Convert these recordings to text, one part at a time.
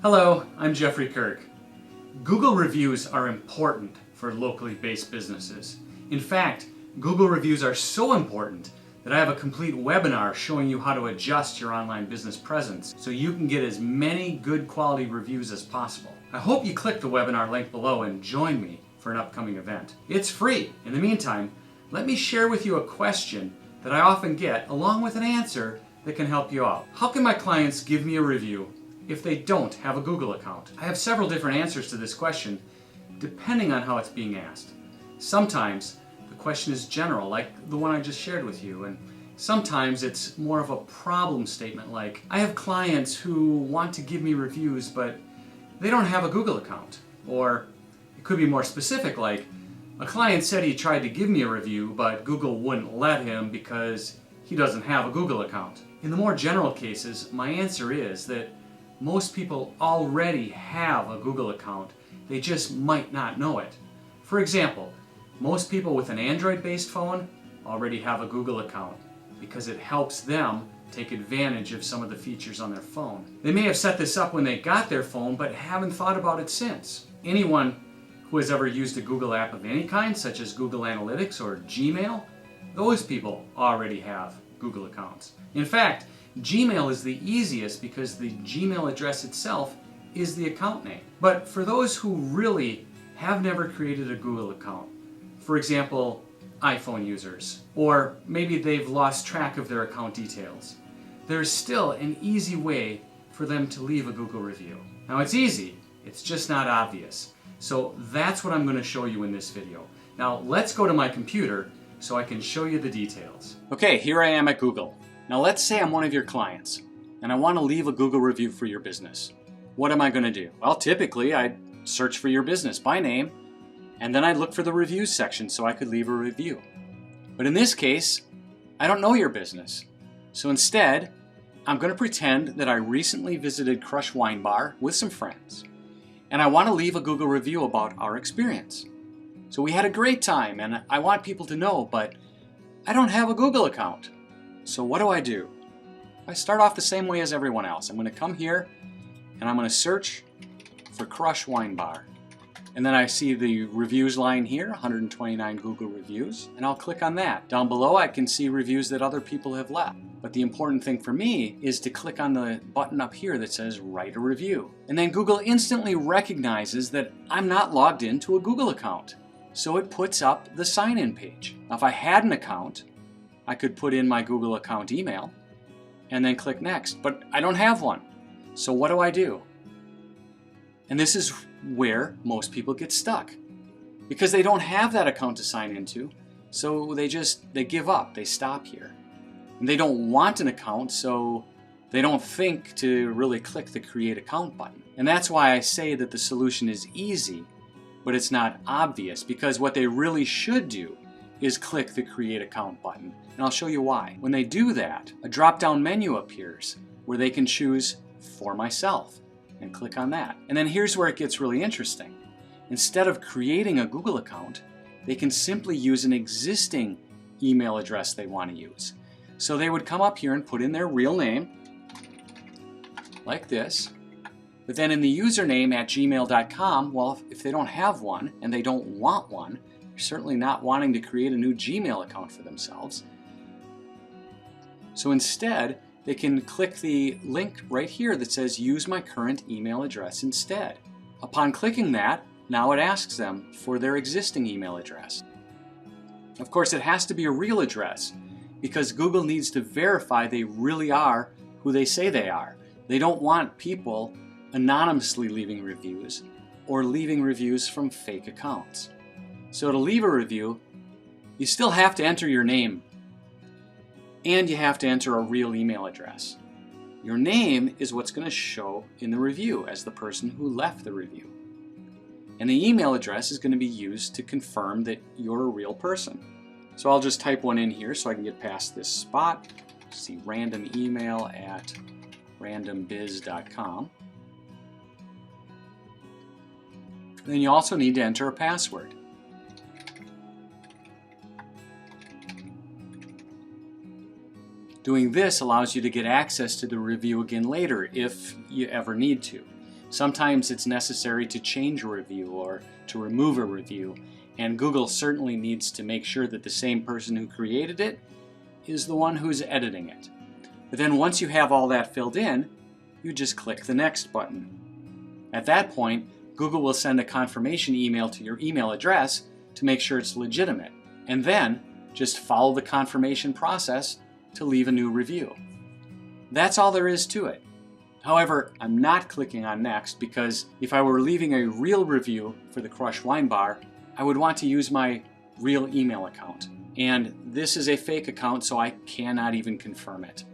Hello, I'm Jeffrey Kirk. Google reviews are important for locally based businesses. In fact, Google reviews are so important that I have a complete webinar showing you how to adjust your online business presence so you can get as many good quality reviews as possible. I hope you click the webinar link below and join me for an upcoming event. It's free. In the meantime, let me share with you a question that I often get along with an answer that can help you out. How can my clients give me a review if they don't have a Google account? I have several different answers to this question depending on how it's being asked. Sometimes the question is general, like the one I just shared with you, and sometimes it's more of a problem statement like, I have clients who want to give me reviews but they don't have a Google account. Or it could be more specific like, a client said he tried to give me a review but Google wouldn't let him because he doesn't have a Google account. In the more general cases, my answer is that most people already have a Google account, they just might not know it. For example, most people with an Android-based phone already have a Google account because it helps them take advantage of some of the features on their phone. They may have set this up when they got their phone but haven't thought about it since. Anyone who has ever used a Google app of any kind, such as Google Analytics or Gmail, those people already have Google accounts. In fact, Gmail is the easiest because the Gmail address itself is the account name. But for those who really have never created a Google account, for example, iPhone users, or maybe they've lost track of their account details, there's still an easy way for them to leave a Google review. Now it's easy, it's just not obvious. So that's what I'm going to show you in this video. Now let's go to my computer so I can show you the details. Okay, here I am at Google. Now let's say I'm one of your clients and I want to leave a Google review for your business. What am I going to do? Well, typically I'd search for your business by name and then I'd look for the reviews section so I could leave a review. But in this case, I don't know your business. So instead, I'm going to pretend that I recently visited Crush Wine Bar with some friends and I want to leave a Google review about our experience. So we had a great time and I want people to know, but I don't have a Google account. So what do? I start off the same way as everyone else. I'm going to come here and I'm going to search for Crush Wine Bar. And then I see the reviews line here, 129 Google reviews, and I'll click on that. Down below I can see reviews that other people have left. But the important thing for me is to click on the button up here that says Write a Review. And then Google instantly recognizes that I'm not logged into a Google account. So it puts up the sign-in page. Now if I had an account, I could put in my Google account email and then click Next, but I don't have one. So what do? And this is where most people get stuck because they don't have that account to sign into, so they give up, they stop here. And they don't want an account, so they don't think to really click the Create Account button. And that's why I say that the solution is easy, but it's not obvious, because what they really should do is click the Create Account button. And I'll show you why. When they do that, a drop-down menu appears where they can choose For Myself and click on that. And then here's where it gets really interesting. Instead of creating a Google account, they can simply use an existing email address they want to use. So they would come up here and put in their real name, like this. But then in the username at gmail.com, well, if they don't have one and they don't want one, they're certainly not wanting to create a new Gmail account for themselves. So instead, they can click the link right here that says Use my current email address instead. Upon clicking that, now it asks them for their existing email address. Of course, it has to be a real address because Google needs to verify they really are who they say they are. They don't want people anonymously leaving reviews or leaving reviews from fake accounts. So to leave a review, you still have to enter your name and you have to enter a real email address. Your name is what's going to show in the review as the person who left the review. And the email address is going to be used to confirm that you're a real person. So I'll just type one in here so I can get past this spot. See randomemail@randombiz.com. Then you also need to enter a password. Doing this allows you to get access to the review again later if you ever need to. Sometimes it's necessary to change a review or to remove a review, and Google certainly needs to make sure that the same person who created it is the one who's editing it. But then once you have all that filled in, you just click the Next button. At that point, Google will send a confirmation email to your email address to make sure it's legitimate, and then just follow the confirmation process to leave a new review. That's all there is to it. However, I'm not clicking on Next because if I were leaving a real review for the Crush Wine Bar, I would want to use my real email account. And this is a fake account, so I cannot even confirm it.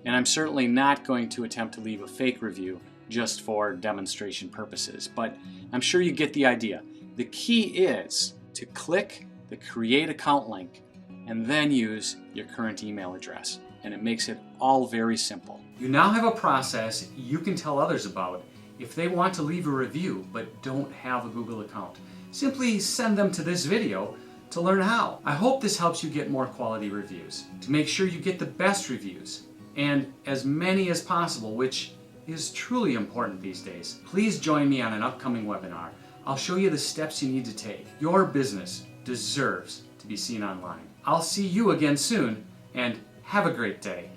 And I'm certainly not going to attempt to leave a fake review just for demonstration purposes, but I'm sure you get the idea. The key is to click the Create Account link and then use your current email address. And it makes it all very simple. You now have a process you can tell others about if they want to leave a review but don't have a Google account. Simply send them to this video to learn how. I hope this helps you get more quality reviews, to make sure you get the best reviews, and as many as possible, which is truly important these days. Please join me on an upcoming webinar. I'll show you the steps you need to take. Your business deserves to be seen online. I'll see you again soon, and have a great day.